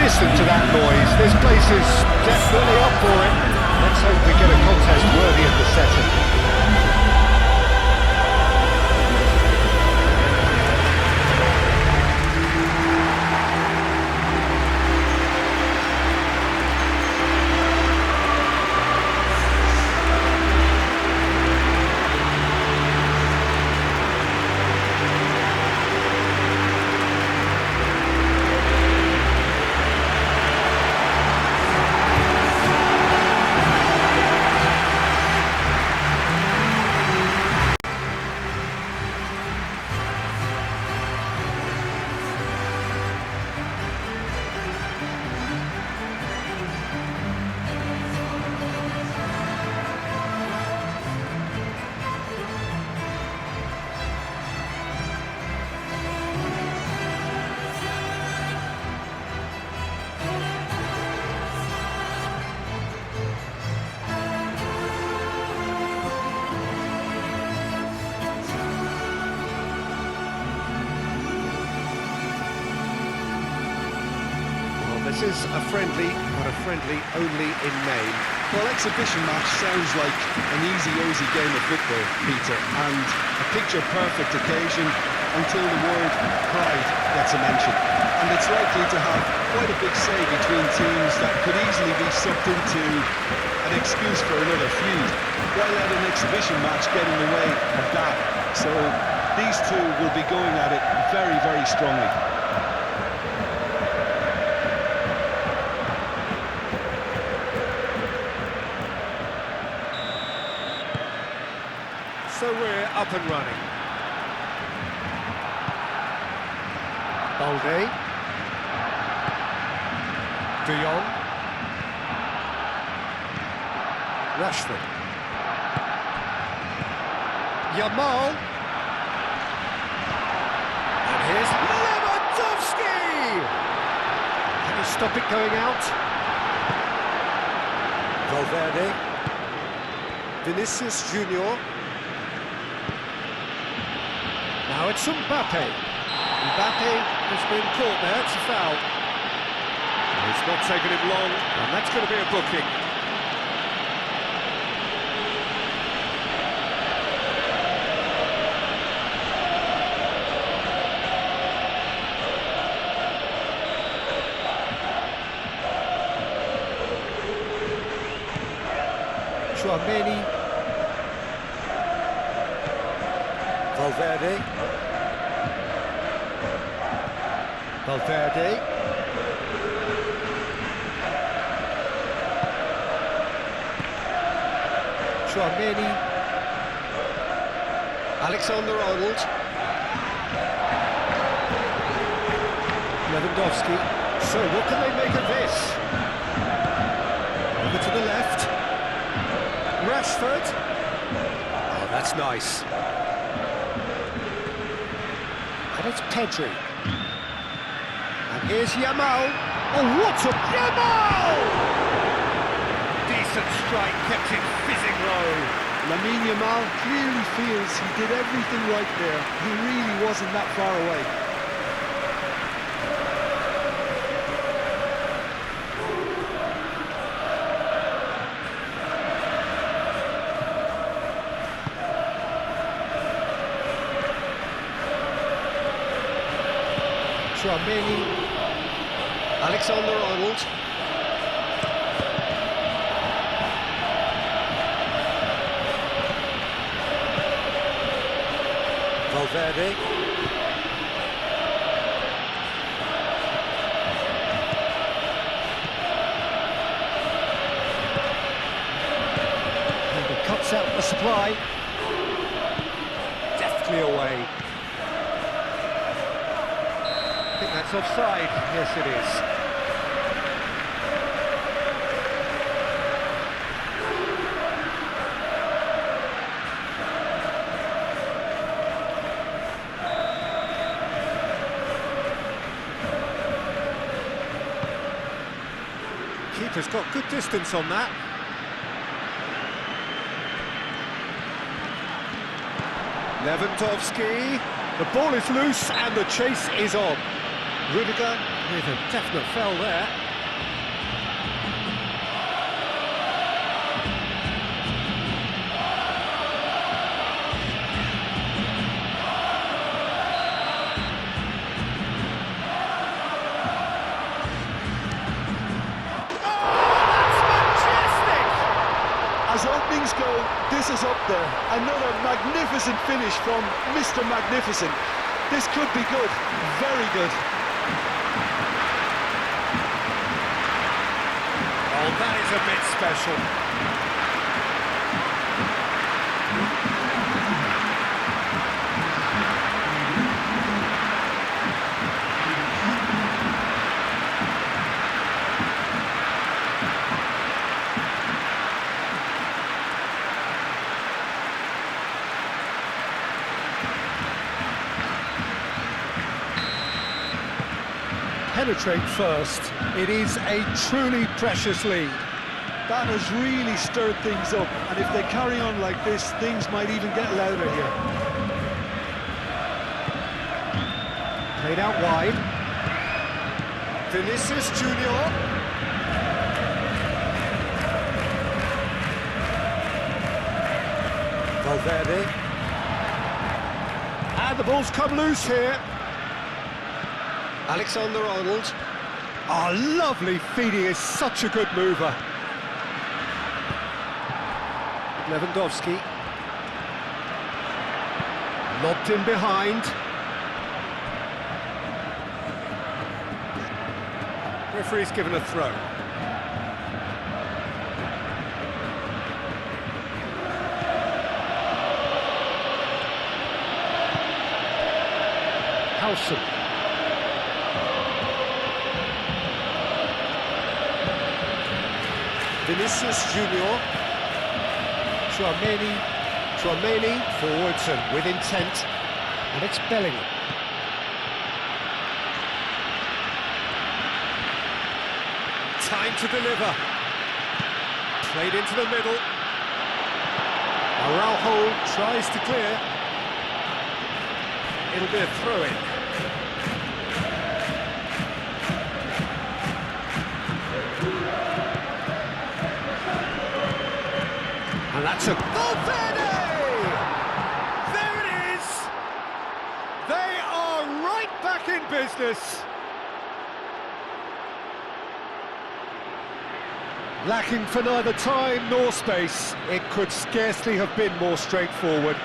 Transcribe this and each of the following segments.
listen to that noise. This place is definitely up for it. Let's hope we get a contest worthy of the setting. This is a friendly, but a friendly only in name. Well, exhibition match sounds like an easy game of football, Peter, and a picture-perfect occasion until the word pride gets a mention. And it's likely to have quite a big say between teams that could easily be sucked into an excuse for another feud. Why let an exhibition match get in the way of that? So these two will be going at it very, very strongly. So we're up and running. Balde. De Jong. Rashford. Yamal. And here's Lewandowski! Can he stop it going out? Valverde. Vinicius Junior. Now it's Mbappe. Mbappe has been caught there, it's a foul. It's not taken him long, and that's going to be a booking. Chouameni. Valverde. Valverde. Chouameni. Alexander-Arnold. Lewandowski. So what can they make of this? Over to the left. Rashford. Oh, that's nice. And it's Pedri. And here's Yamal. Oh, what a Yamal! Decent strike, kept it fizzing low. Lamine Yamal clearly feels he did everything right there. He really wasn't that far away. Chouameni, Alexander-Arnold. Valverde. And he cuts out the supply. Deftly away. I think that's offside. Yes, it is. Keeper's got good distance on that. Lewandowski. The ball is loose and the chase is on. Rudiger With a definite foul there. As openings go, this is up there. Another magnificent finish from Mr. Magnificent. This could be good, very good. Oh, that is a bit special. Penetrate first. It is a truly precious lead. That has really stirred things up, and if they carry on like this, things might even get louder here. Played out wide. Vinicius Junior. Valverde. And the ball's come loose here. Alexander-Arnold. Oh, lovely feeding, is such a good mover. Lewandowski. Lobbed in behind. Referee's given a throw. Howson. Vinicius Junior. Tchouaméni forwards and with intent. And it's Bellingham. Time to deliver. Played into the middle. Araujo tries to clear. It'll be a throw-in. And that's a Valverde! There it is! They are right back in business. Lacking for neither time nor space. It could scarcely have been more straightforward.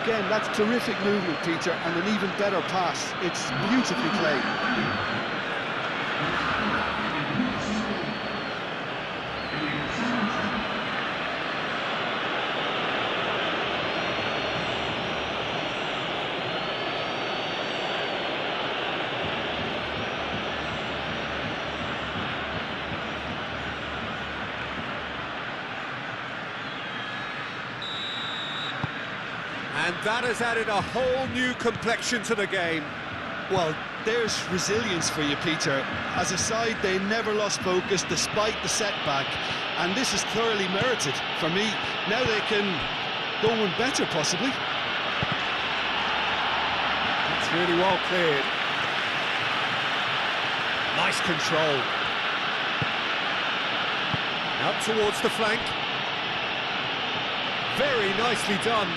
Again, that's terrific movement, Peter, and an even better pass. It's beautifully played. And that has added a whole new complexion to the game. Well, there's resilience for you, Peter. As a side, they never lost focus despite the setback, and this is thoroughly merited for me. Now they can go one better, possibly. It's really well cleared. Nice control. Out towards the flank. Very nicely done.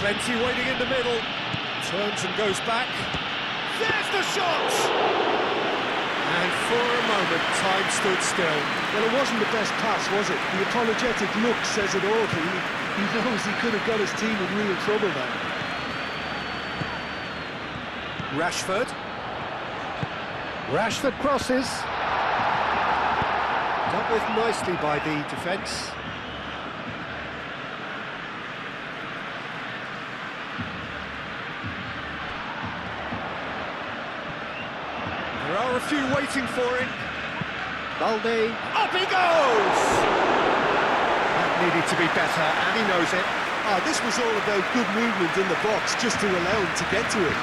Plenty waiting in the middle. Turns and goes back. There's the shot! And for a moment, time stood still. Well, it wasn't the best pass, was it? The apologetic look says it all. He knows he could have got his team in real trouble then. Rashford. Rashford crosses. Dealt with nicely by the defence. There are a few waiting for it. Balde. Up he goes! That needed to be better, and he knows it. This was all about good movement in the box, just to allow him to get to it.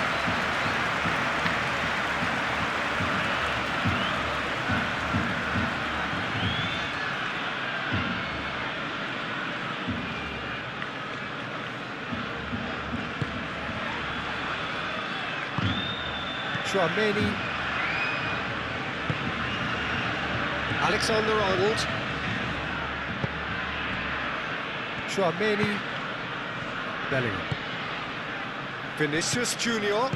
Tchouaméni. Alexander-Arnold. Tchouaméni. Bellingham. Vinicius Junior.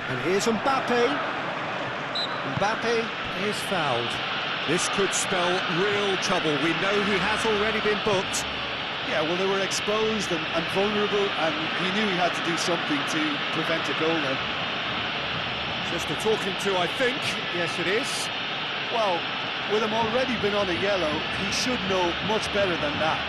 And here's Mbappe. Mbappe is fouled. This could spell real trouble. We know he has already been booked. Yeah, well, they were exposed and vulnerable, and he knew he had to do something to prevent a goal then. Just a talking to, I think. Yes, it is. Well, with him already been on a yellow, he should know much better than that.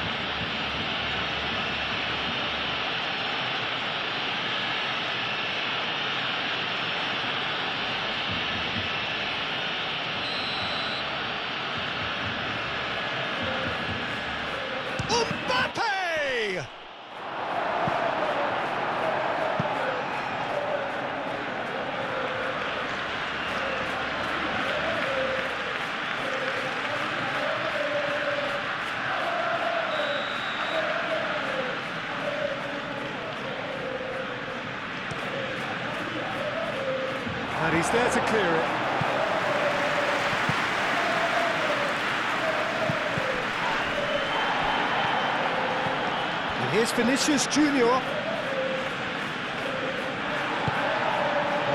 Mbappe! And he's there to clear it. Here's Vinicius Junior. Well,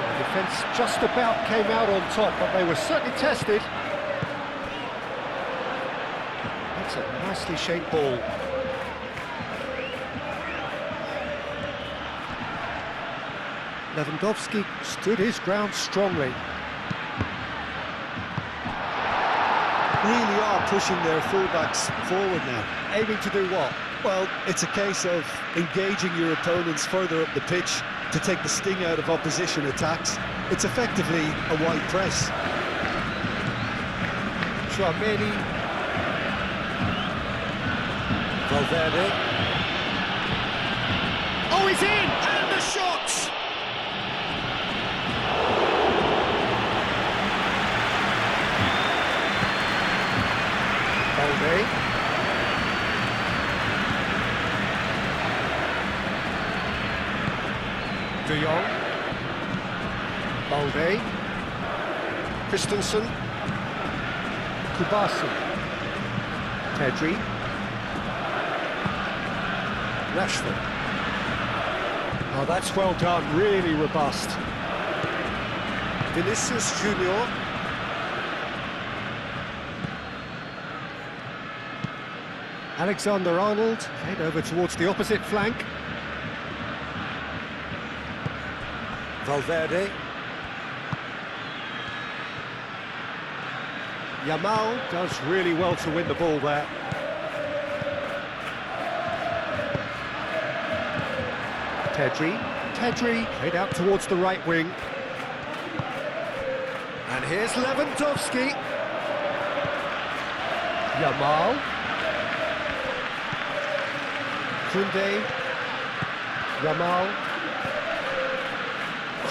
the defence just about came out on top, but they were certainly tested. That's a nicely shaped ball. Lewandowski stood his ground strongly. Really are pushing their fullbacks forward now. Aiming to do what? Well, it's a case of engaging your opponents further up the pitch to take the sting out of opposition attacks. It's effectively a wide press. Tchouaméni. Valverde. Oh, he's in! And the shot! Balde. De Jong. Balde. Christensen. Kubasi. Pedri. Rashford. Oh, that's well done, really robust. Vinicius Junior. Alexander-Arnold, head over towards the opposite flank. Valverde. Yamal does really well to win the ball there. Pedri, head out towards the right wing. And here's Lewandowski. Yamal. Koundé. Yamal.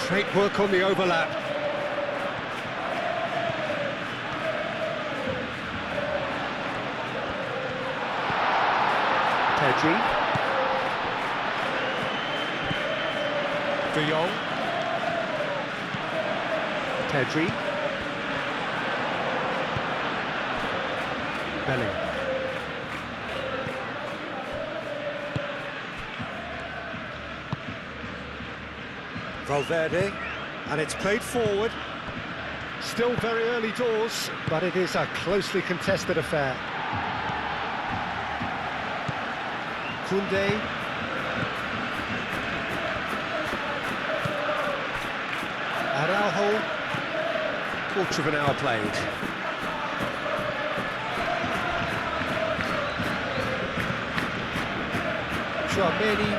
Great work on the overlap. Pedri. De Jong. Pedri. Bellingham. Valverde, and it's played forward. Still very early doors, but it is a closely contested affair. Koundé. Araujo. Quarter of an hour played. Tchouaméni.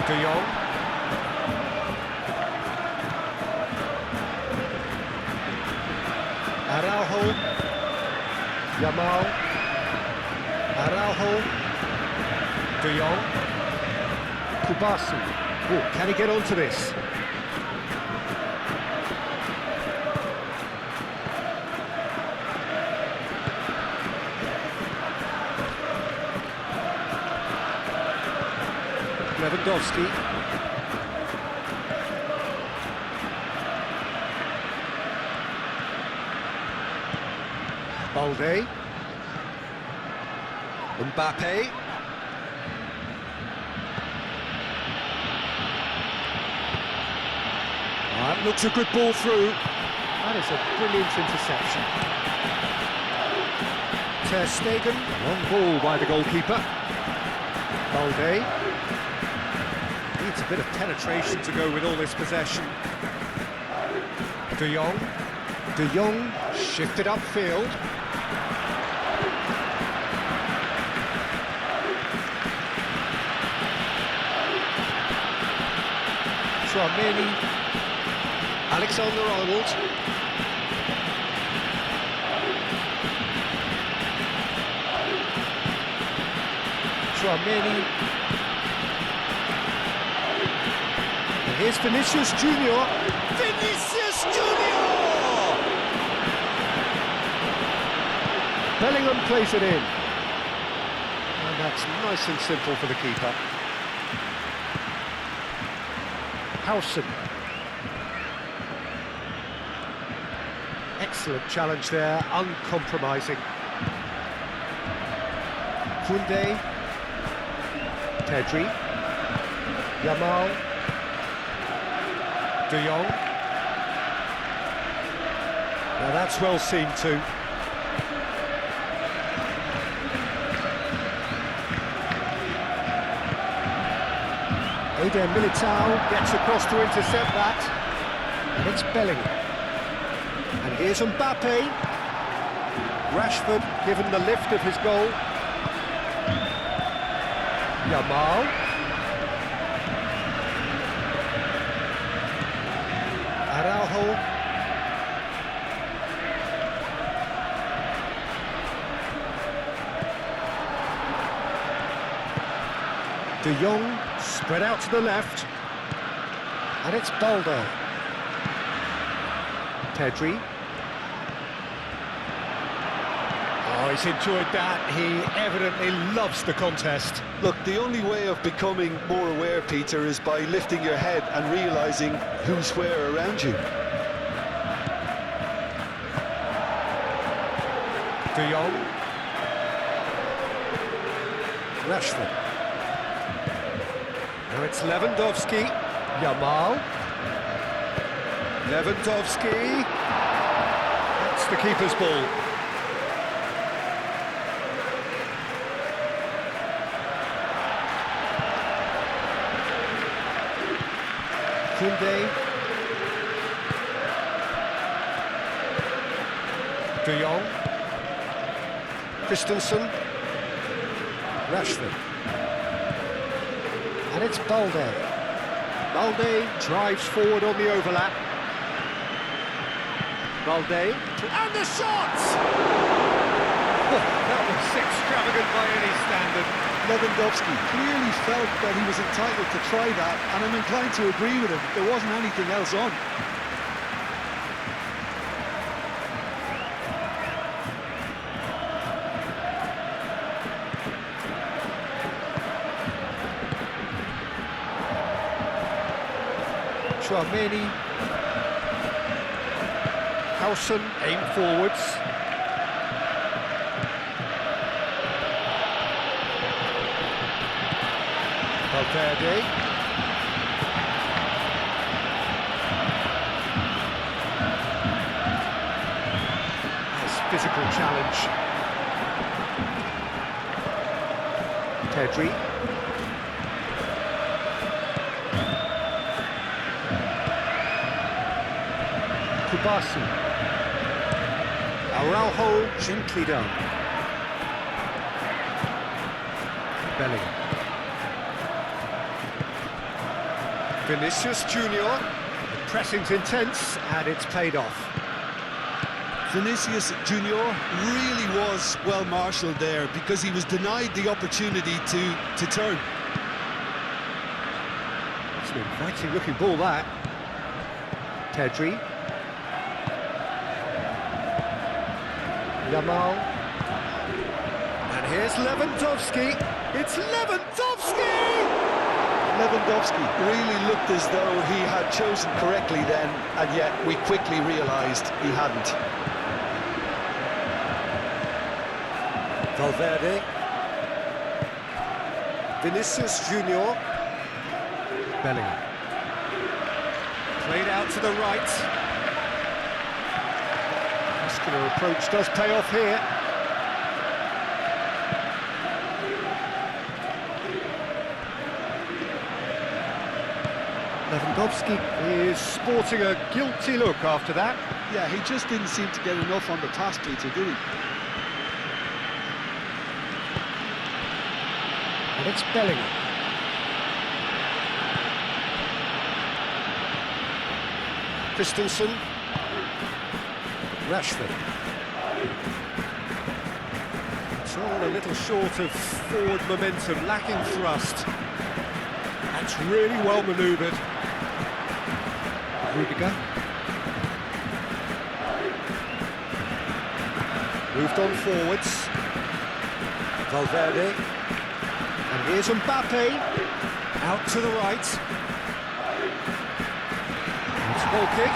De Jong. Araujo. Yamal. Araujo. De Jong. Kubasi. Oh, can he get onto this? Lewandowski. Balde. Mbappe. That looks a good ball through. That is a brilliant interception. Ter Stegen, long ball by the goalkeeper. Balde. Needs a bit of penetration to go with all this possession. De Jong. De Jong shifted upfield. Tchouaméni. Alexander-Arnold. Tchouaméni. And here's Vinicius Junior. Vinicius Junior! Bellingham plays it in. And that's nice and simple for the keeper. Howson. Excellent challenge there, uncompromising. Koundé. Pedri. Yamal. De Jong. Now that's well seen too. Eder Militao gets across to intercept that. And it's Bellingham. And here's Mbappe. Rashford given the lift of his goal. Yamal. Araujo. De Jong spread out to the left. And it's Balde. Pedri. Oh, he's enjoyed that. He evidently loves the contest. Look, the only way of becoming more aware, Peter, is by lifting your head and realising who's where around you. De Jong. Rashford. Now it's Lewandowski. Yamal. Lewandowski. That's the keeper's ball. Koundé. De Jong. Christensen. Rashford. And it's Balde. Balde drives forward on the overlap. Balde. And the shot! Oh, that was extravagant by any standard. Lewandowski clearly felt that he was entitled to try that, and I'm inclined to agree with him. There wasn't anything else on. Tchouaméni. Howson aim forwards. Valverde. Nice physical challenge. Pedri. Kubasi. Araujo gently down. Bellingham. Vinicius Junior. The pressing's intense and it's paid off. Vinicius Junior really was well marshalled there because he was denied the opportunity to turn. It's an inviting looking ball, that. Pedri. Yamal. And here's Lewandowski. It's Lewandowski! Lewandowski really looked as though he had chosen correctly then, and yet we quickly realised he hadn't. Valverde. Vinicius Junior. Bellingham. Played out to the right. Muscular approach does pay off here. Lewandowski is sporting a guilty look after that. Yeah, he just didn't seem to get enough on the pass, Peter, did he? And it's Bellingham. Christensen. Rashford. It's all a little short of forward momentum, lacking thrust. That's really well manoeuvred. Rudiger. Moved on forwards. Valverde. And here's Mbappe. Out to the right. It's a ball kick.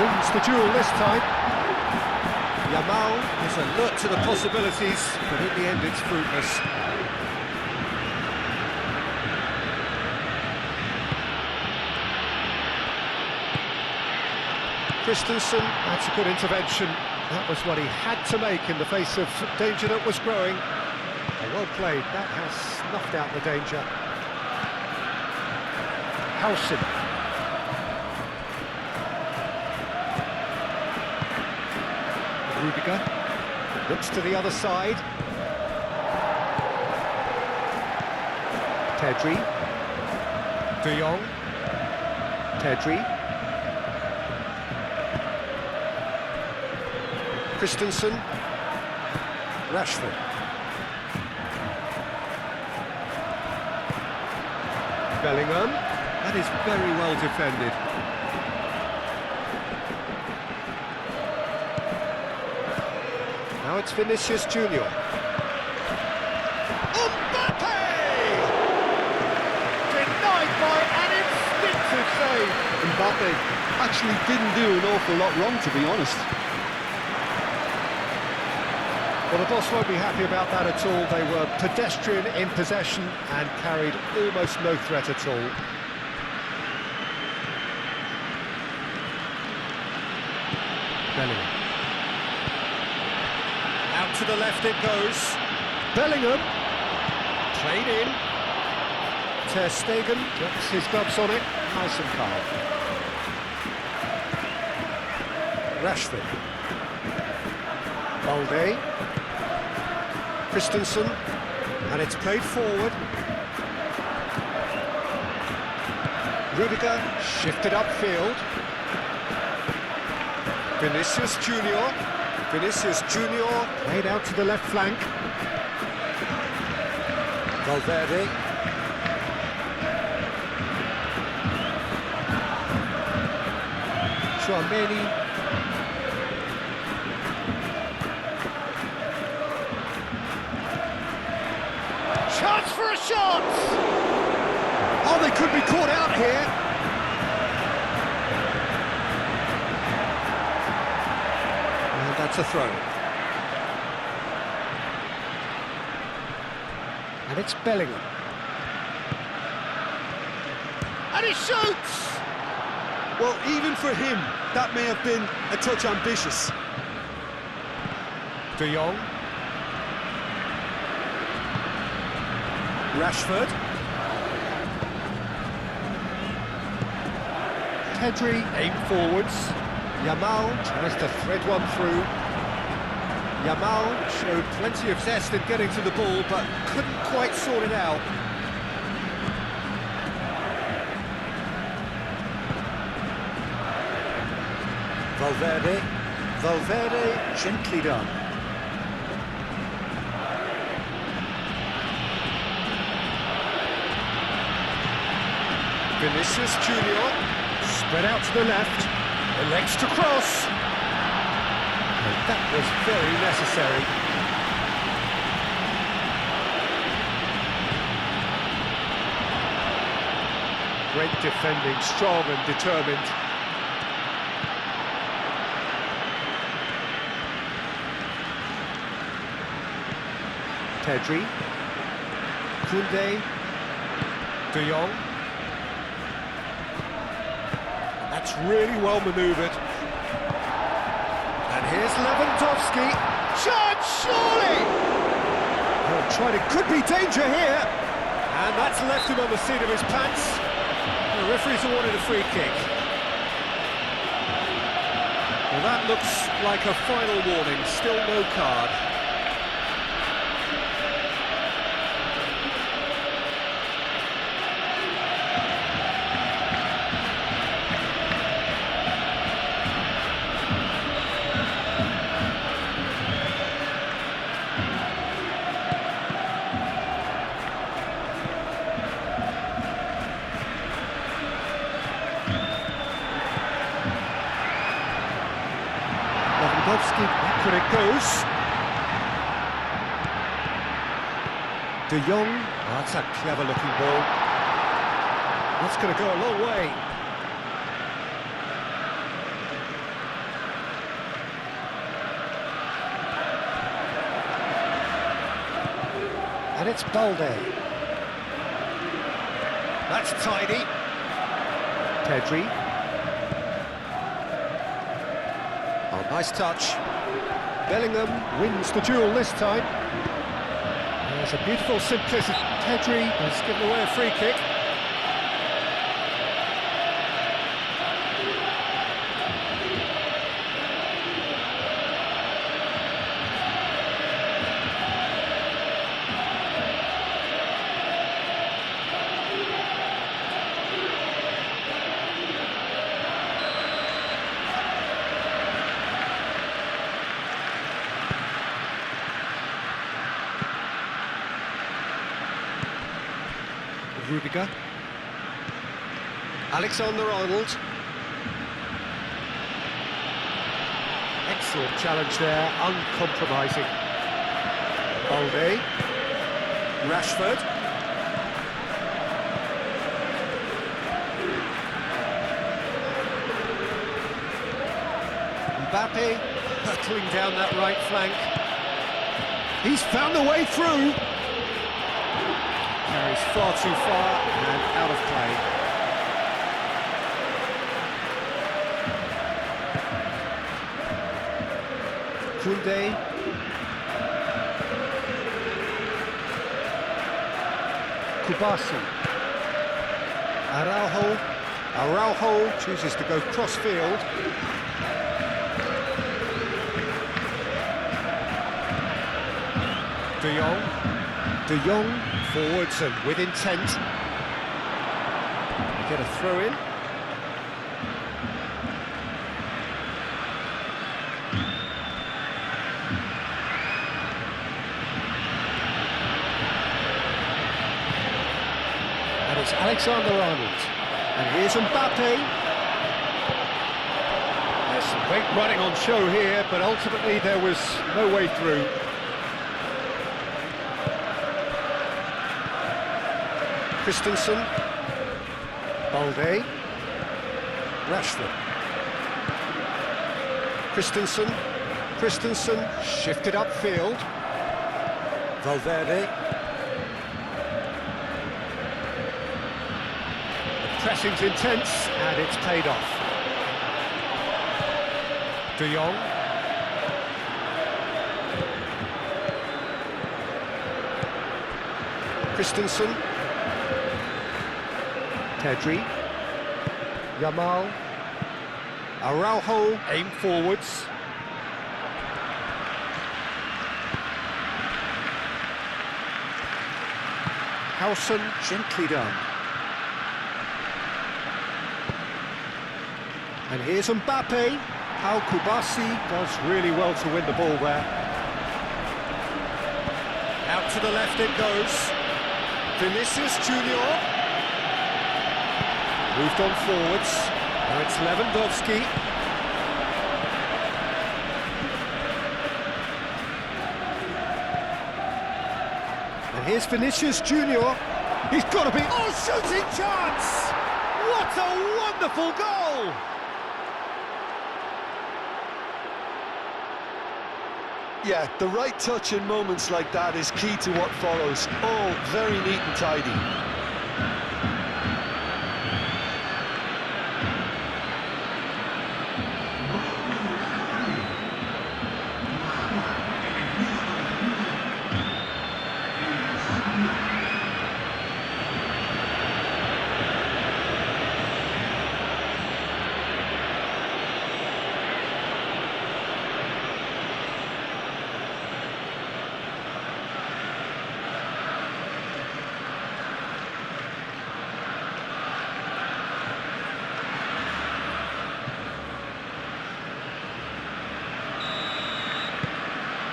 Wins the duel this time. Yamal is alert to the possibilities, but in the end it's fruitless. Christensen, that's a good intervention. That was what he had to make in the face of danger that was growing. Well played, that has snuffed out the danger. Howson. Rudiger looks to the other side. Pedri. De Jong. Pedri. Christensen. Rashford. Bellingham. That is very well defended. Now it's Vinicius Junior. Mbappe! Denied by an instinctive save. Mbappe actually didn't do an awful lot wrong, to be honest. Well, the boss won't be happy about that at all. They were pedestrian in possession and carried almost no threat at all. Bellingham. Out to the left it goes. Bellingham. Played in. Ter Stegen gets his gloves on it. Nice and calm. Rashford. Balde. Christensen, and it's played forward. Rudiger shifted upfield. Vinicius Junior. Vinicius Junior played out to the left flank. Valverde. Chouameni. Chance for a shot! Oh, they could be caught out here. And that's a throw. And it's Bellingham. And he shoots! Well, even for him, that may have been a touch ambitious. De Jong. Rashford. Pedri aimed forwards. Yamal tries to thread one through. Yamal showed plenty of zest in getting to the ball, but couldn't quite sort it out. Valverde. Valverde gently done. Vinicius Junior, spread out to the left, elects to cross. And that was very necessary. Great defending, strong and determined. Pedri, Koundé, De Jong. That's really well manoeuvred. And here's Lewandowski. Chance, surely! Could be danger here. And that's left him on the seat of his pants. The referee's awarded a free kick. Well, that looks like a final warning, still no card. Back when it goes. De Jong. Oh, that's a clever-looking ball. That's going to go a long way. And it's Balde. That's tidy. Pedri. Oh, nice touch. Bellingham wins the duel this time. There's a beautiful simplicity. Pedri has given away a free kick. Rudiger. Alexander-Arnold. Excellent challenge there, uncompromising. Balde. Rashford. Mbappe hurtling down that right flank. He's found a way through. Carries far too far and out of play. Koundé. Kubasi. Araujo chooses to go cross-field. De Jong forwards and with intent. Get a throw in. And it's Alexander-Arnold. And here's Mbappe. There's some great running on show here, but ultimately there was no way through. Christensen, Balde, Rashford, Christensen, shifted upfield, Valverde, the pressing's intense and it's paid off. De Jong, Christensen, Pedri, Yamal, Araujo, aim forwards. Howson, gently done. And here's Mbappe. How Kubasi does really well to win the ball there. Out to the left it goes. Vinicius Junior. Moved on forwards. Now it's Lewandowski. And here's Vinicius Junior. He's got to be... Oh, shooting chance! What a wonderful goal! Yeah, the right touch in moments like that is key to what follows. All very neat and tidy.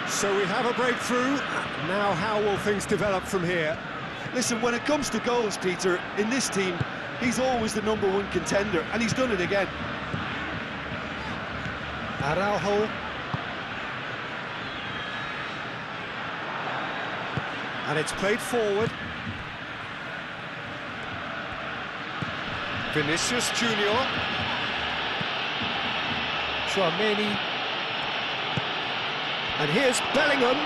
So we have a breakthrough. Now how will things develop from here? Listen, when it comes to goals, Peter, in this team, he's always the #1 contender, and he's done it again. Araujo. And it's played forward. Vinicius Junior. Tchouameni. And here's Bellingham.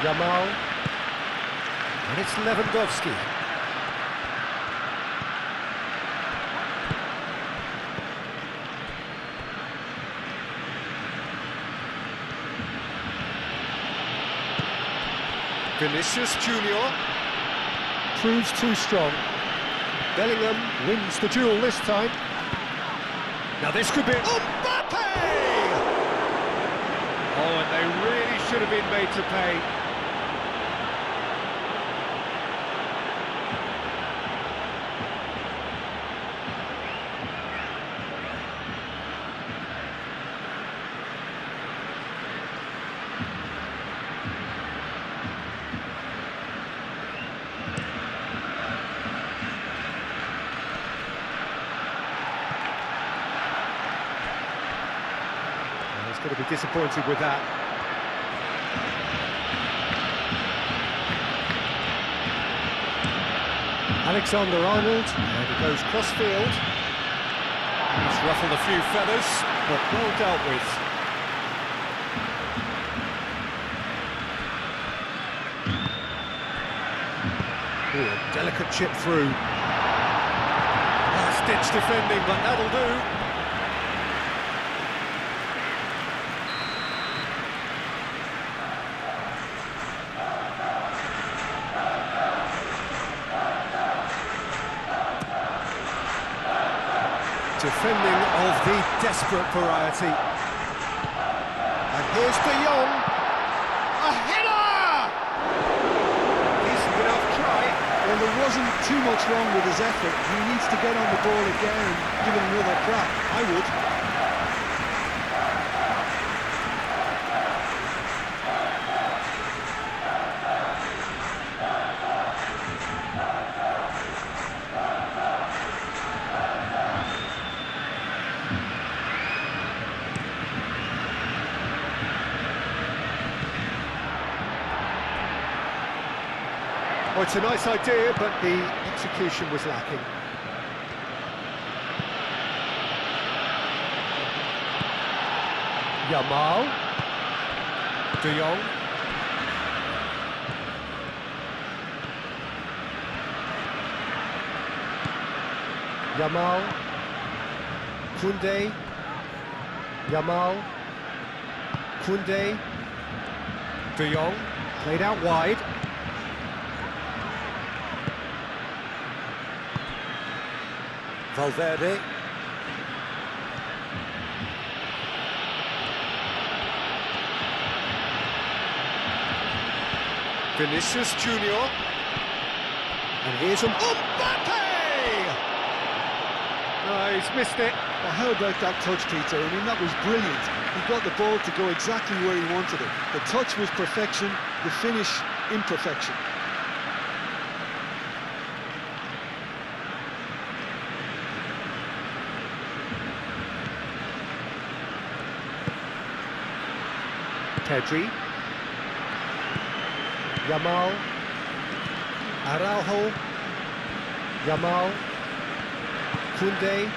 Yamal. And it's Lewandowski. Vinicius Junior. Proves too strong. Bellingham wins the duel this time. Now this could be... Mbappe! Oh, and they really should have been made to pay. Going to be disappointed with that. Alexander-Arnold, and he goes cross-field. He's ruffled a few feathers, but well dealt with. Ooh, a delicate chip through. Last-ditch defending, but that'll do. Defending of the desperate variety. And here's De Jong. A header! Decent enough try. Well, there wasn't too much wrong with his effort. He needs to get on the ball again and give it another crack. I would. Well, it's a nice idea, but the execution was lacking. Yamal. De Jong. Yamal. Koundé. Yamal. Koundé. De Jong. Played out wide. Valverde. Vinicius Junior. And here's Mbappe! No, he's missed it. Well, how about that touch, Peter? I mean, that was brilliant. He got the ball to go exactly where he wanted it. The touch was perfection, the finish imperfection. Pedri. Yamal. Araujo, Yamal, Koundé,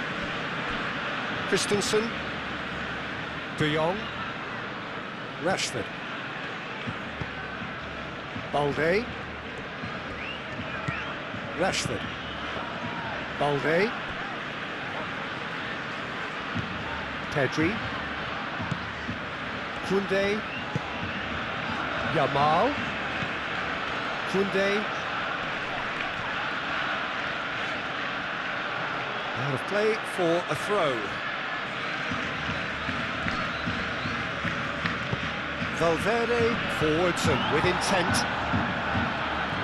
Christensen, De Jong, Rashford, Balde, Rashford, Balde, Pedri, Koundé, Yamal, Koundé. Out of play for a throw. Valverde forwards and with intent.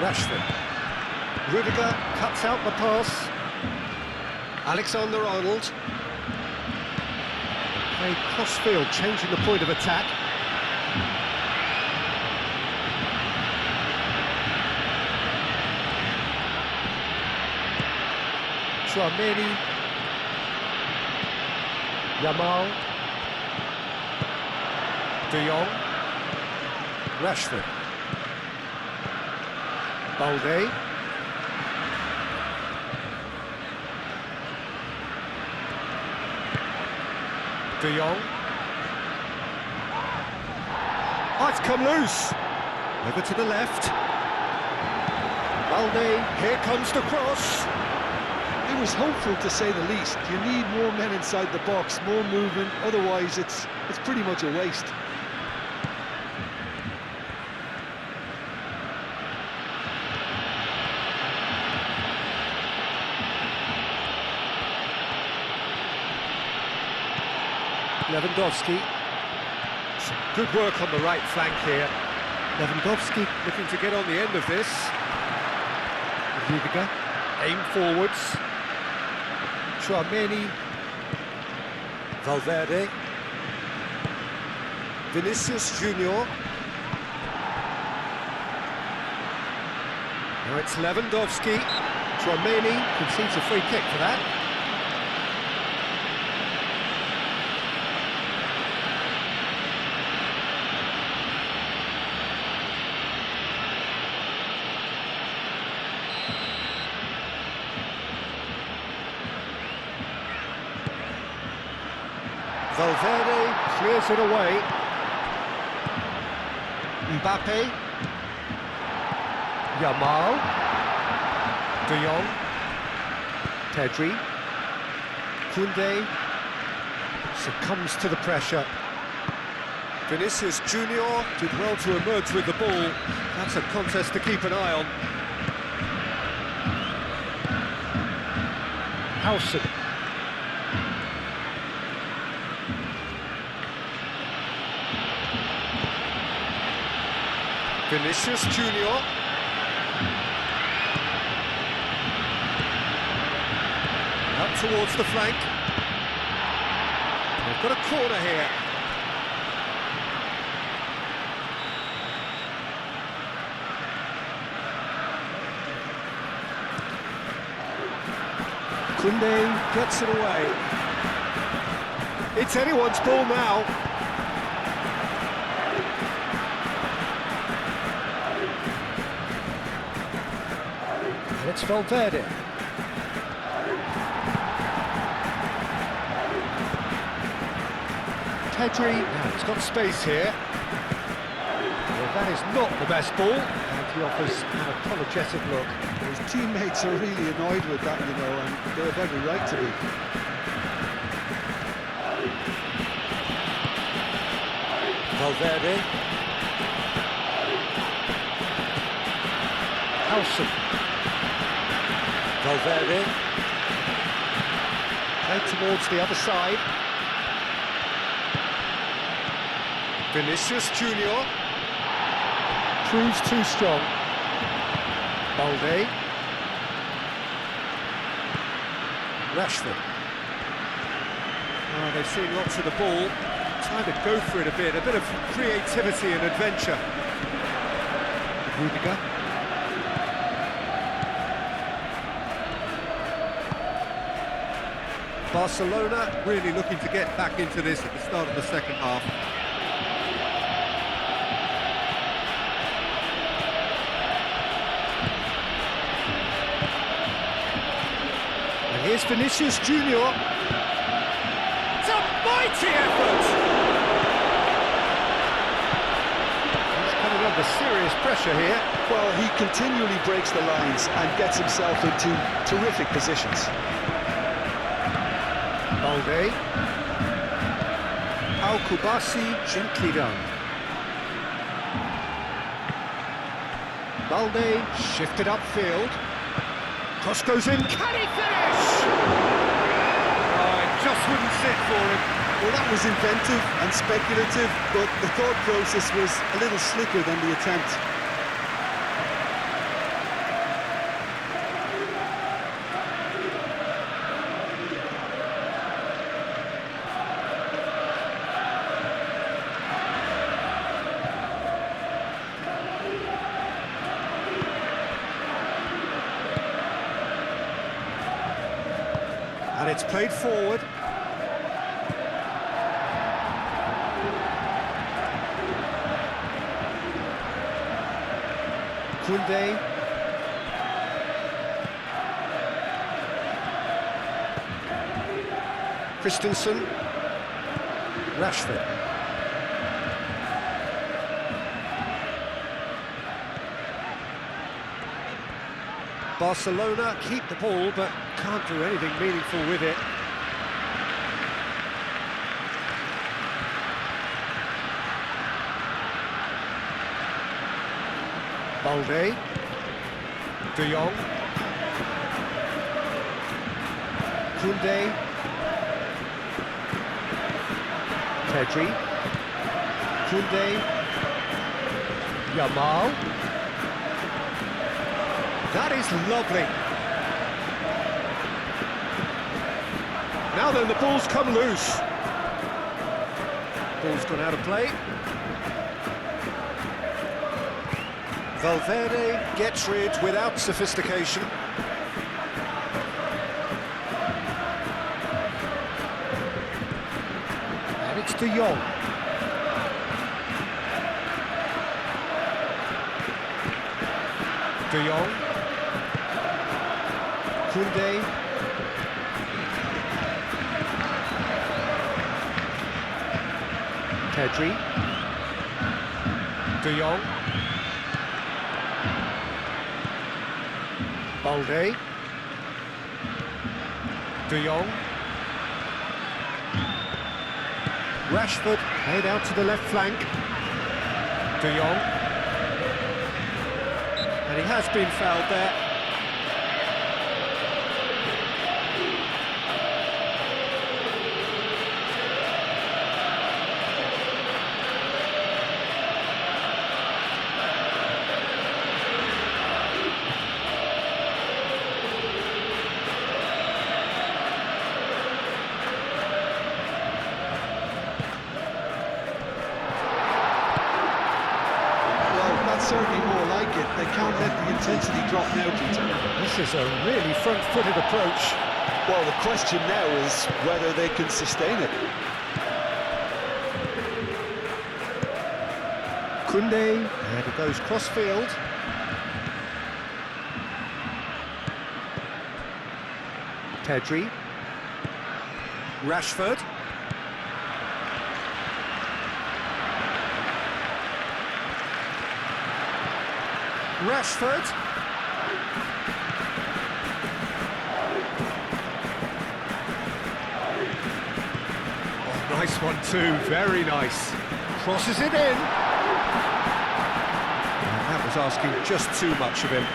Rashford. Rudiger cuts out the pass. Alexander-Arnold. Played cross-field, changing the point of attack. Tchouaméni, Yamal, De Jong, Rashford, Balde, De Jong. Oh, it's come loose. Over to the left. Balde, here comes the cross. It was hopeful, to say the least. You need more men inside the box, more movement, otherwise it's pretty much a waste. Lewandowski. Some good work on the right flank here. Lewandowski looking to get on the end of this. Rudiger, aim forwards. Tchouaméni, Valverde, Vinicius Junior. Now it's Lewandowski. Tchouaméni concedes a free kick for that. Valverde clears it away. Mbappe. Yamal. De Jong. Pedri. Koundé. Succumbs to the pressure. Vinicius Junior did well to emerge with the ball. That's a contest to keep an eye on. Howson. Vinicius Junior. Up towards the flank. They've got a corner here. Koundé gets it away. It's anyone's ball now. And it's Valverde. Pedri, now he's got space here. Well, that is not the best ball, and he offers an apologetic look. His teammates are really annoyed with that, you know, and they have every right to be. Valverde. Howson. Valverde. Played towards the other side. Vinicius Junior. Proves too strong. Balde. Rashford. Oh, they've seen lots of the ball. Time to go for it a bit of creativity and adventure. Rudiger. Barcelona really looking to get back into this at the start of the second half. Here's Vinicius Junior. It's a mighty effort! He's coming under serious pressure here. Well, he continually breaks the lines and gets himself into terrific positions. Balde. Al-Kubasi, gently done. Balde shifted upfield. Cross goes in. Can he finish? Oh, it just wouldn't sit for him. Well, that was inventive and speculative, but the thought process was a little slicker than the attempt. And it's played forward. Koundé. Christensen. Rashford. Barcelona keep the ball, but can't do anything meaningful with it. Balde. De Jong. Koundé. Pedri. Koundé. Yamal. That is lovely. Now then, the ball's come loose. Ball's gone out of play. Valverde gets rid without sophistication. And it's De Jong. De Jong. Koundé. Pedri. De Jong. Balde. De Jong. Rashford played out to the left flank. De Jong. And he has been fouled there. Certainly more like it. They can't let the intensity drop now, Peter. This is a really front-footed approach. Well, the question now is whether they can sustain it. Koundé, and it goes cross-field. Pedri. Rashford. Rashford. Oh, nice one too, very nice. Crosses it in. And that was asking just too much of him.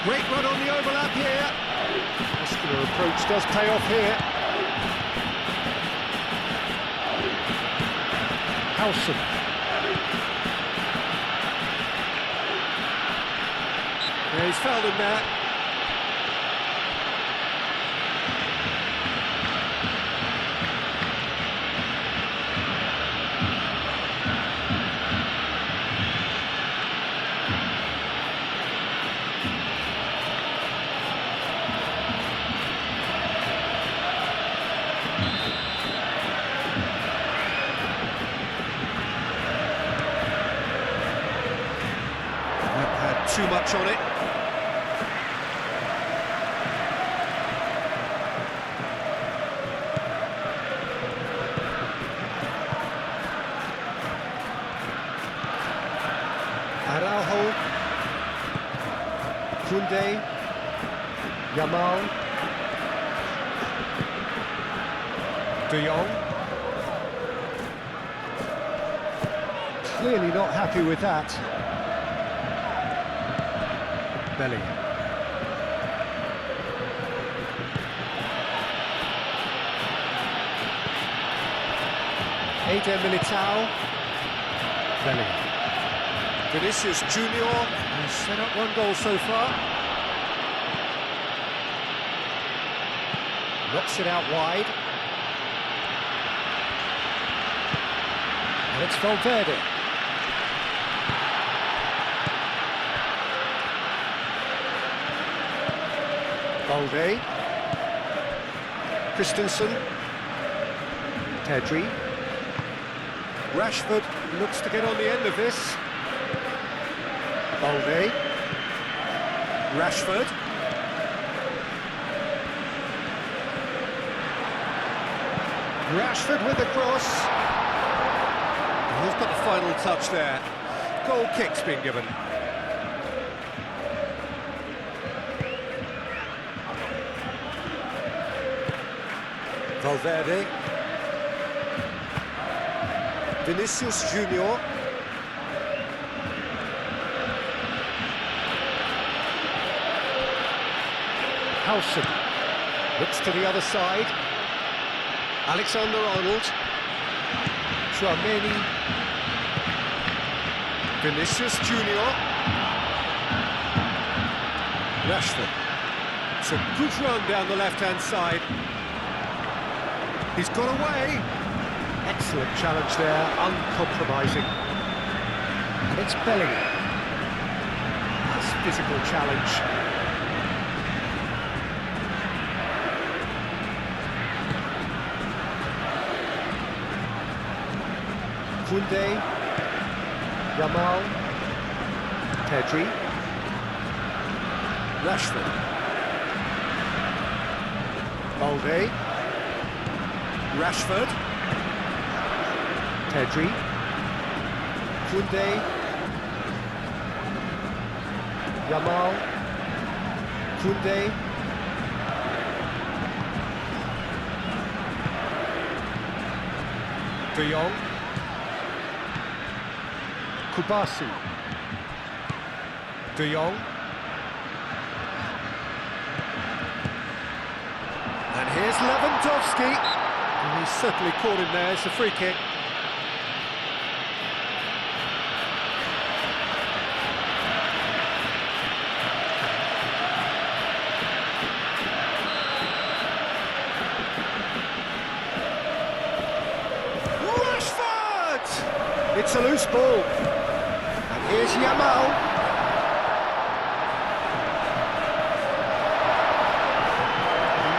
Great run on the overlap here. Muscular approach does pay off here. Howson. Yeah, he's fouled him there. too much on it. Araujo, Koundé, Yamal, De Jong. Clearly not happy with that. Bellingham. Eder Militao. Bellingham. Vinicius Junior has set up one goal so far. Knocks it out wide. And it's Valverde. Balde. Christensen. Pedri. Rashford looks to get on the end of this. Balde. Rashford. Rashford with the cross. He's got the final touch there. Goal kick's been given. Valverde. Vinicius Junior. Howson. Looks to the other side. Alexander-Arnold. Tchouaméni. Vinicius Junior. Rashford. It's a good run down the left-hand side. He's got away. Excellent challenge there, uncompromising. And it's Bellingham. Nice physical challenge. Koundé, Yamal, Pedri, Rashford. Balde, Rashford. Pedri, Koundé, Yamal, Koundé, De Jong, Kubasi, De Jong, And here's Lewandowski. And he's certainly caught him there. It's a free kick. Rashford! it's a loose ball. And here's Yamal.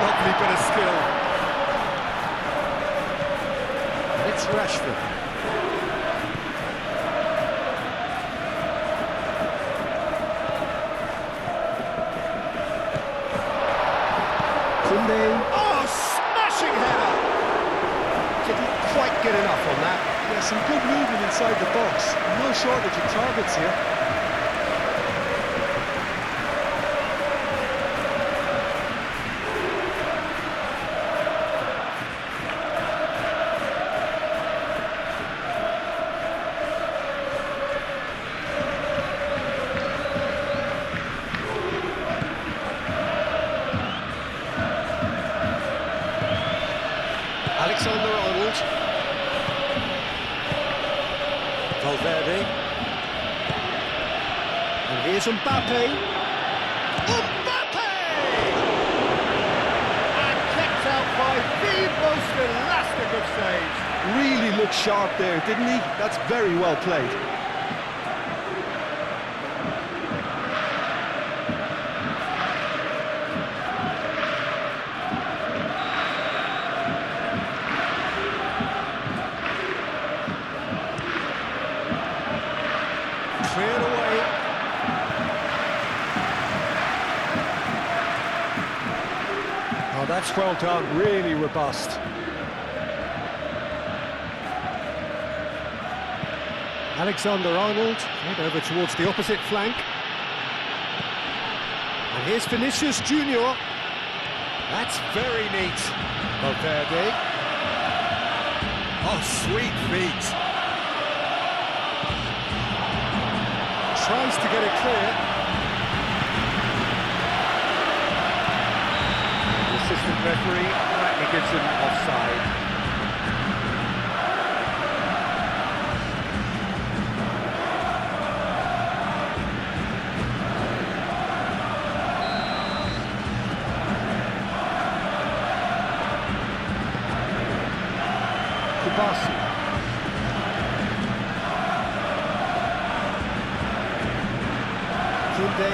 Lovely bit of skill. It's Rashford. Koundé Oh, smashing header! didn't quite get enough on that. Yeah, some good movement inside the box. No shortage of targets here. Alexander-Arnold. Valverde. And here's Mbappe. Mbappe! And kept out by the most elastic of saves. Really looked sharp there, didn't he? That's very well played. Cleared away. That's well done, really robust. Alexander-Arnold, head over towards the opposite flank. And here's Vinicius Junior. That's very neat. Valverde. Oh, sweet feet. Tries to get it clear. The assistant referee rightly gives him offside. Kubasi. Kunde.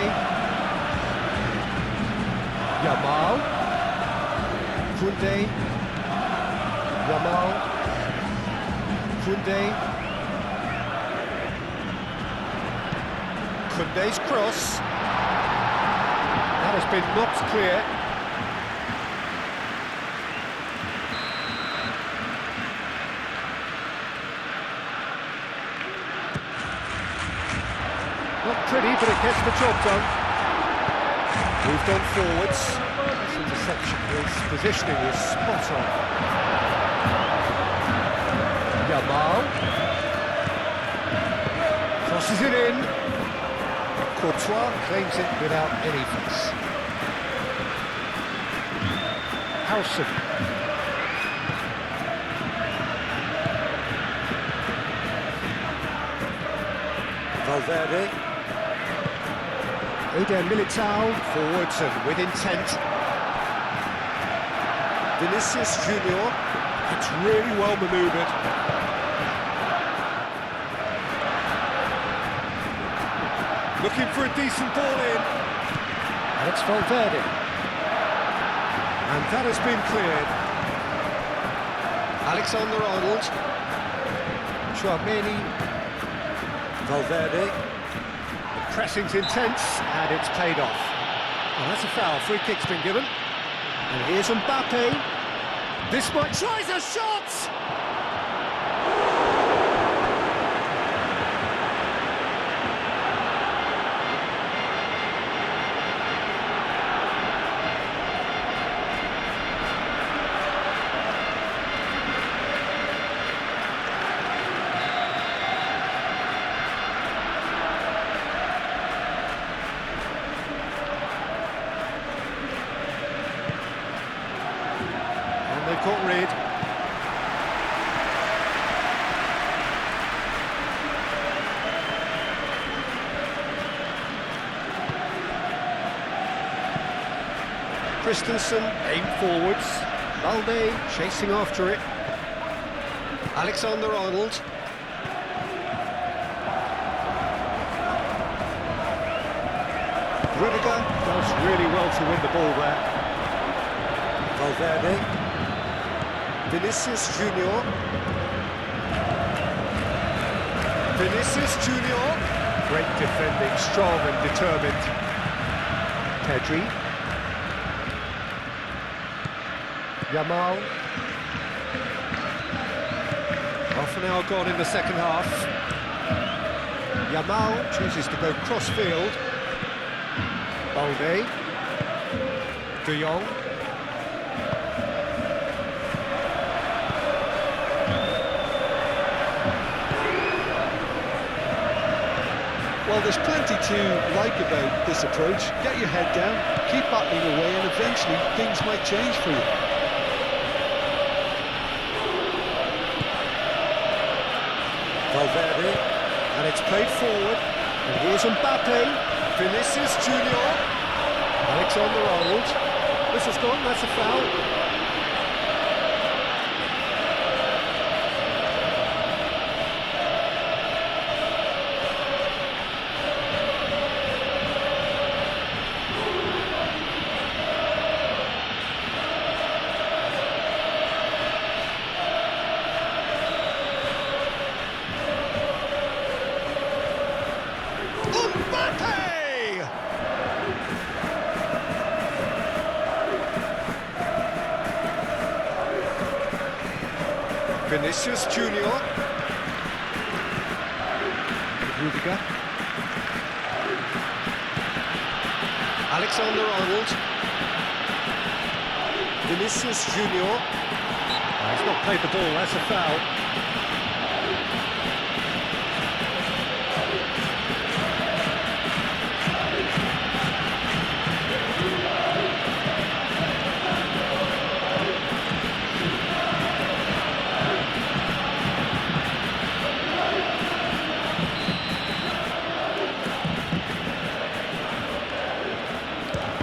Yamal. Kunde. Yamal. Kunde. Kunde's cross. That has been knocked clear. Not pretty, but it gets the job done. Moved on forwards. This interception, his positioning is spot on. Yamal. Crosses it in. Courtois claims it without any fuss. Howson. Valverde. Eder Militao, forwards and with intent. Vinicius Junior, it's really well manoeuvred. Looking for a decent ball in. And it's Valverde. And that has been cleared. Alexander-Arnold. Chouameni. Valverde. The pressing's intense, and it's paid off. Well, that's a foul. Free kick's been given. And here's Mbappe. This might... Tries a shot! They've got rid. Christensen aimed forwards. Balde chasing after it. Alexander-Arnold. Rudiger does really well to win the ball there. Valverde. Vinicius Junior. Vinicius Junior. Great defending, strong and determined. Pedri. Yamal. Half an hour gone in the second half. Yamal chooses to go cross-field. Balde. De Jong. Well, there's plenty to like about this approach. Get your head down, keep battling away, and eventually things might change for you. Valverde, and it's played forward. And here's Mbappe, Vinicius Junior, Alexander-Arnold. This has gone, that's a foul. Vinicius Junior. Rudiger. Alexander-Arnold. Vinicius Junior. He's not played the ball, that's a foul.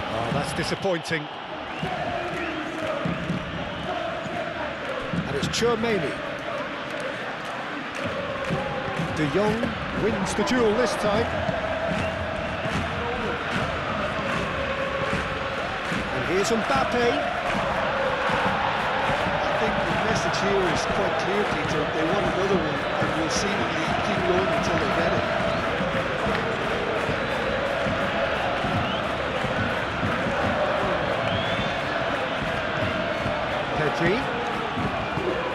Oh, that's disappointing. And it's Tchouaméni. De Jong wins the duel this time. And here's Mbappe. I think the message here is quite clear, Peter. They want another one, and we'll seemingly keep going until they get it. Pedri.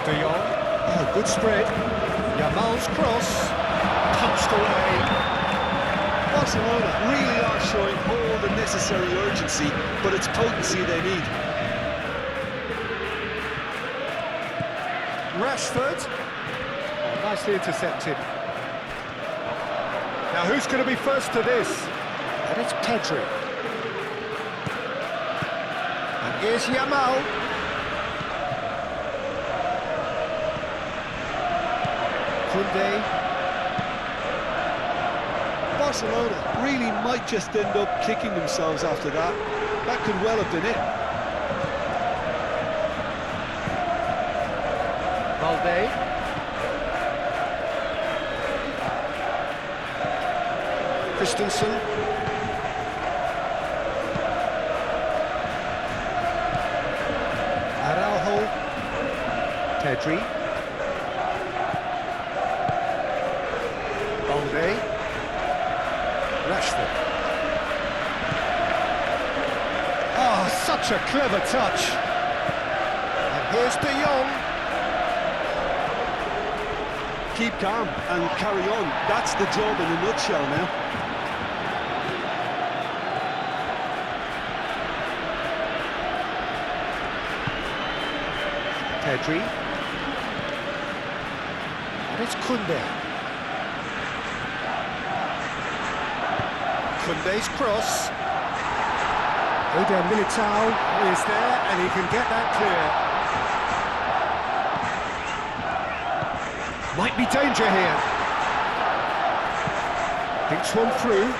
De Jong. Oh, good spread. Yamal's cross. Punched away. Barcelona really are showing all the necessary urgency, but it's potency they need. Rashford. Oh, nicely intercepted. Now who's going to be first to this? And it's Pedri. And here's Yamal. Koundé. Barcelona really might just end up kicking themselves after that. That could well have been it. Valde. Christensen. Araujo. Pedri. Valde. Rashford. Oh, such a clever touch. And here's De Jong. Keep calm and carry on. That's the job in a nutshell now. Pedri. And it's Koundé. Koundé's cross. Eder Militao is there, and he can get that clear. Might be danger here. Thinks one through.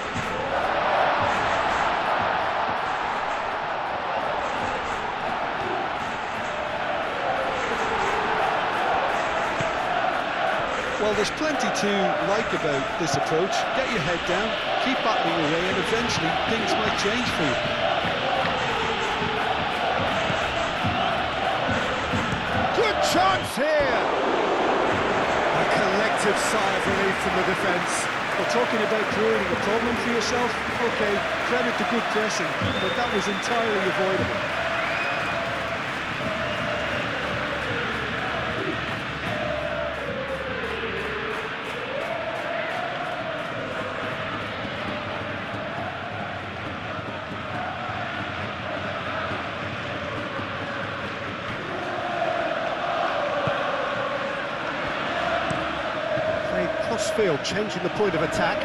Well, there's plenty to like about this approach. Get your head down, keep battling away, and eventually things might change for you. Good chance here! A collective sigh of relief from the defence. Well, talking about creating a problem for yourself, okay, credit to good pressing, but that was entirely avoidable. Crossfield changing the point of attack.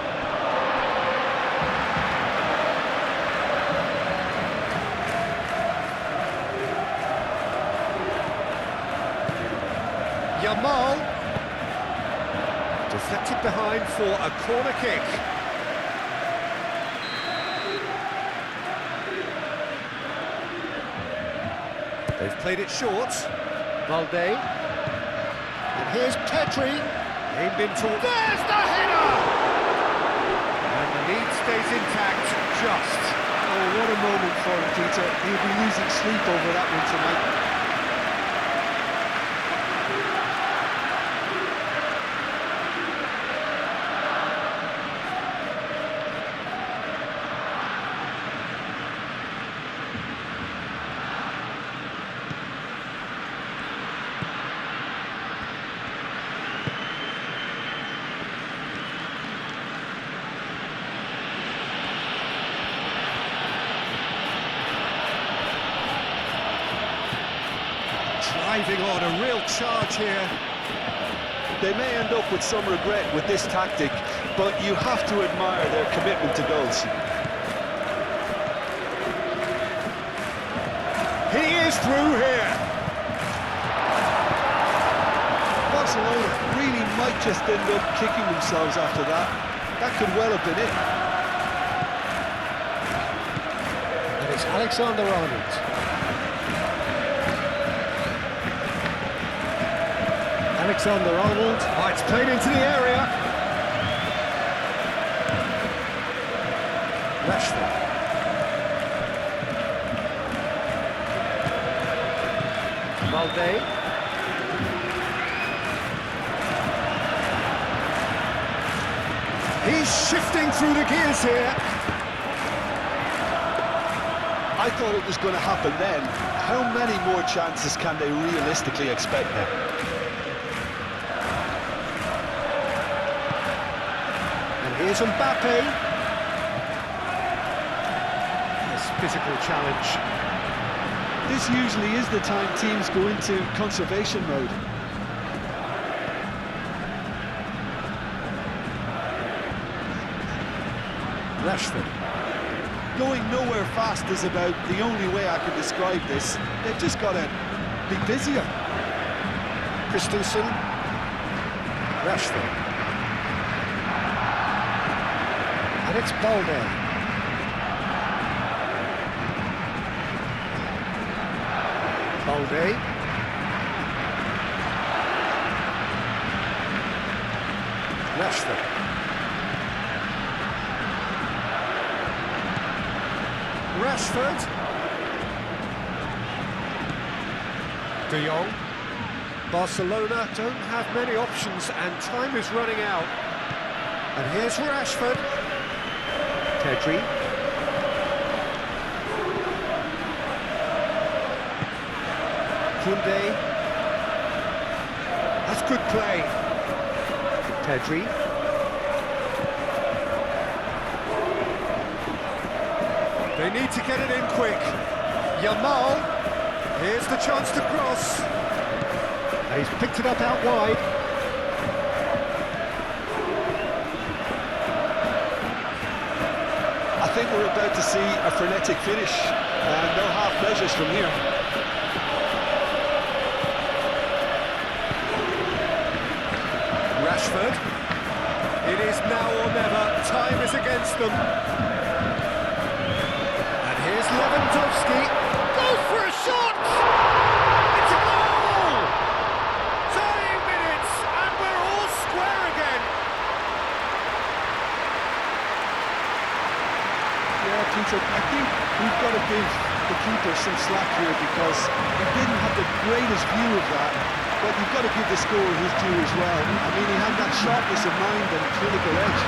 Yamal deflected behind for a corner kick. They've played it short. Valde. And here's Pedri. Aimed in toward... There's the header! And the lead stays intact, just. Oh, what a moment for him, Peter. He'll be losing sleep over that one tonight. driving on, a real charge here. They may end up with some regret with this tactic, but you have to admire their commitment to goals. He is through here. Barcelona really might just end up kicking themselves after that. That could well have been it. And it's Alexander-Arnold. Alexander-Arnold. Oh, it's played into the area. Rashford. Valde. He's shifting through the gears here. I thought it was going to happen then. How many more chances can they realistically expect now? And here's Mbappe. This physical challenge. This usually is the time teams go into conservation mode. Rashford. Going nowhere fast is about the only way I can describe this. They've just got to be busier. Christensen. Rashford. And it's Balde. Balde. Rashford. Rashford. De Jong. Barcelona don't have many options and time is running out. And here's Rashford. Pedri. Koundé. That's good play. Pedri. They need to get it in quick. Yamal. Here's the chance to cross. And he's picked it up out wide. I think we're about to see a frenetic finish. No half measures from here. Rashford. It is now or never. Time is against them. And here's Lewandowski. Go for a shot! It's a goal! Tying minutes, and we're all square again. Yeah, Peter, I think we've got to give the keeper some slack here because he didn't have the greatest view of that. But you've got to give the scorer his due as well. I mean, he had that sharpness of mind and clinical edge.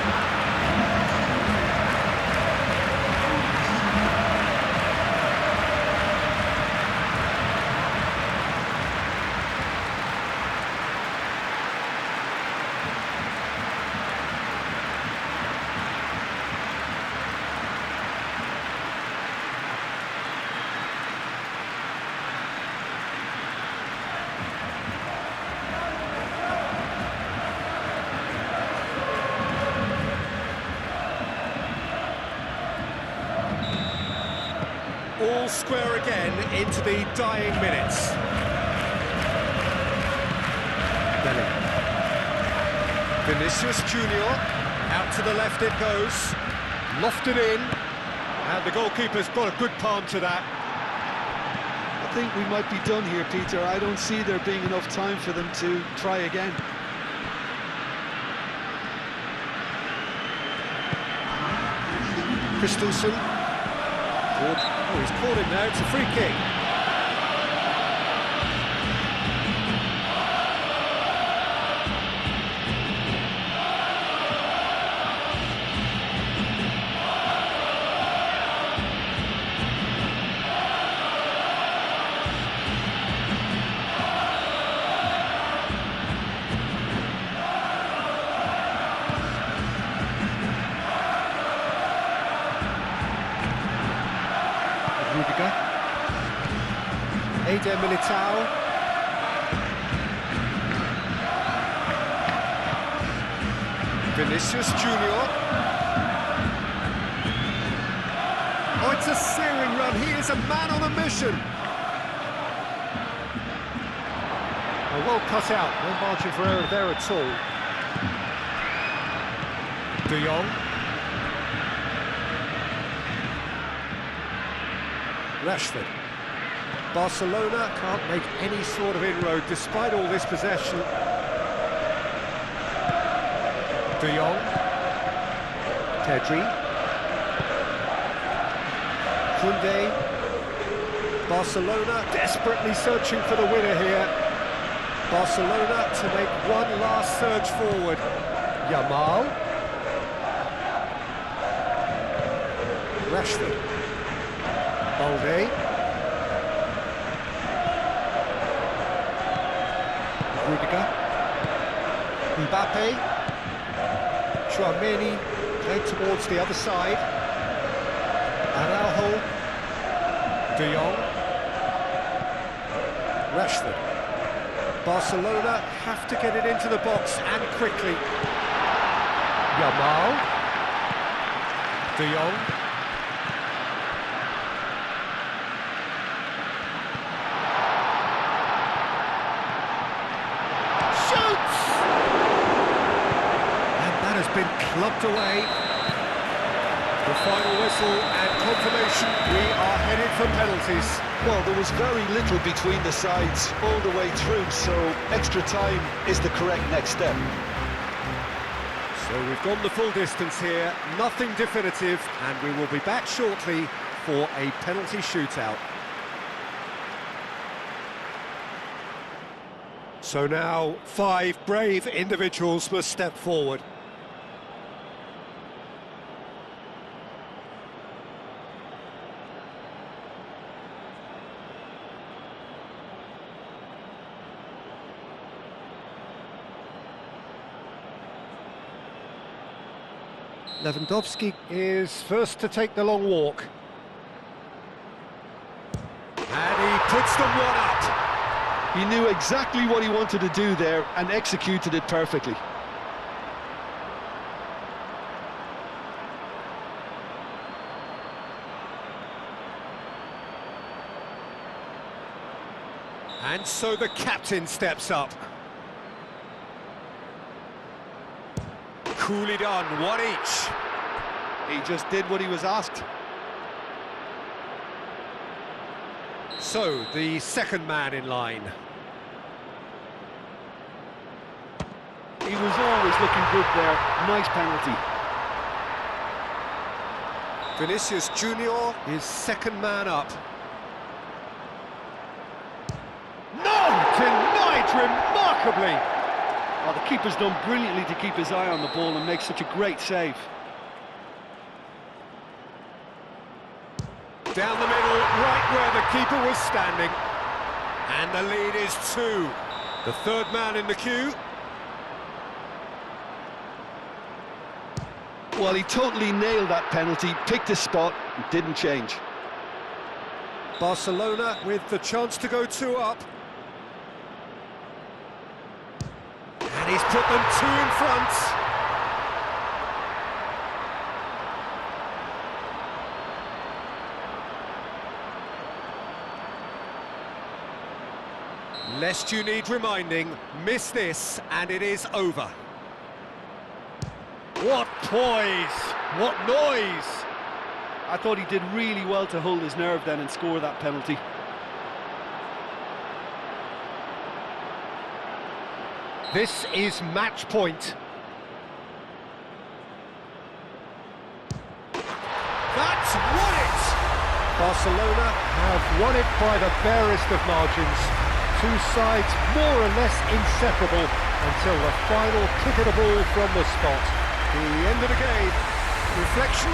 All square again into the dying minutes. Bellingham. Vinicius Junior, out to the left it goes, lofted in, and the goalkeeper's got a good palm to that. I think we might be done here, Peter. I don't see there being enough time for them to try again. Christensen. Oh, he's caught him there, it's a free kick. Eder Militao. Vinicius Junior. Oh, it's a searing run. He is a man on a mission. Oh, well cut out. No margin for error there at all. De Jong. Rashford. Barcelona can't make any sort of inroad despite all this possession. De Jong. Pedri. Koundé. Barcelona desperately searching for the winner here. Barcelona to make one last surge forward. Yamal. Rashford. Balde. Rudiger. Mbappe. Chouameni played towards the other side. Araujo. De Jong. Rashford. Barcelona have to get it into the box and quickly. Yamal. De Jong. Shoots! And that has been clubbed away. The final whistle and confirmation, we are headed for penalties. Well, there was very little between the sides all the way through, so extra time is the correct next step. So we've gone the full distance here, nothing definitive, and we will be back shortly for a penalty shootout. So now 5 brave individuals must step forward. Lewandowski is first to take the long walk. And he puts them one up. He knew exactly what he wanted to do there and executed it perfectly. And so the captain steps up. Coolly done, one each. He just did what he was asked. So, the second man in line. He was always looking good there. Nice penalty. Vinicius Junior is second man up. No! Denied remarkably! Oh, the keeper's done brilliantly to keep his eye on the ball and make such a great save. Down the middle, right where the keeper was standing. And the lead is 2. The third man in the queue. Well, he totally nailed that penalty, picked his spot, and didn't change. Barcelona with the chance to go 2 up. And he's put them 2 in front. Lest you need reminding, miss this and it is over. What poise! What noise! I thought he did really well to hold his nerve then and score that penalty. This is match point. That's won it! Barcelona have won it by the barest of margins. 2 sides more or less inseparable until the final kick of the ball from the spot. The end of the game. Reflection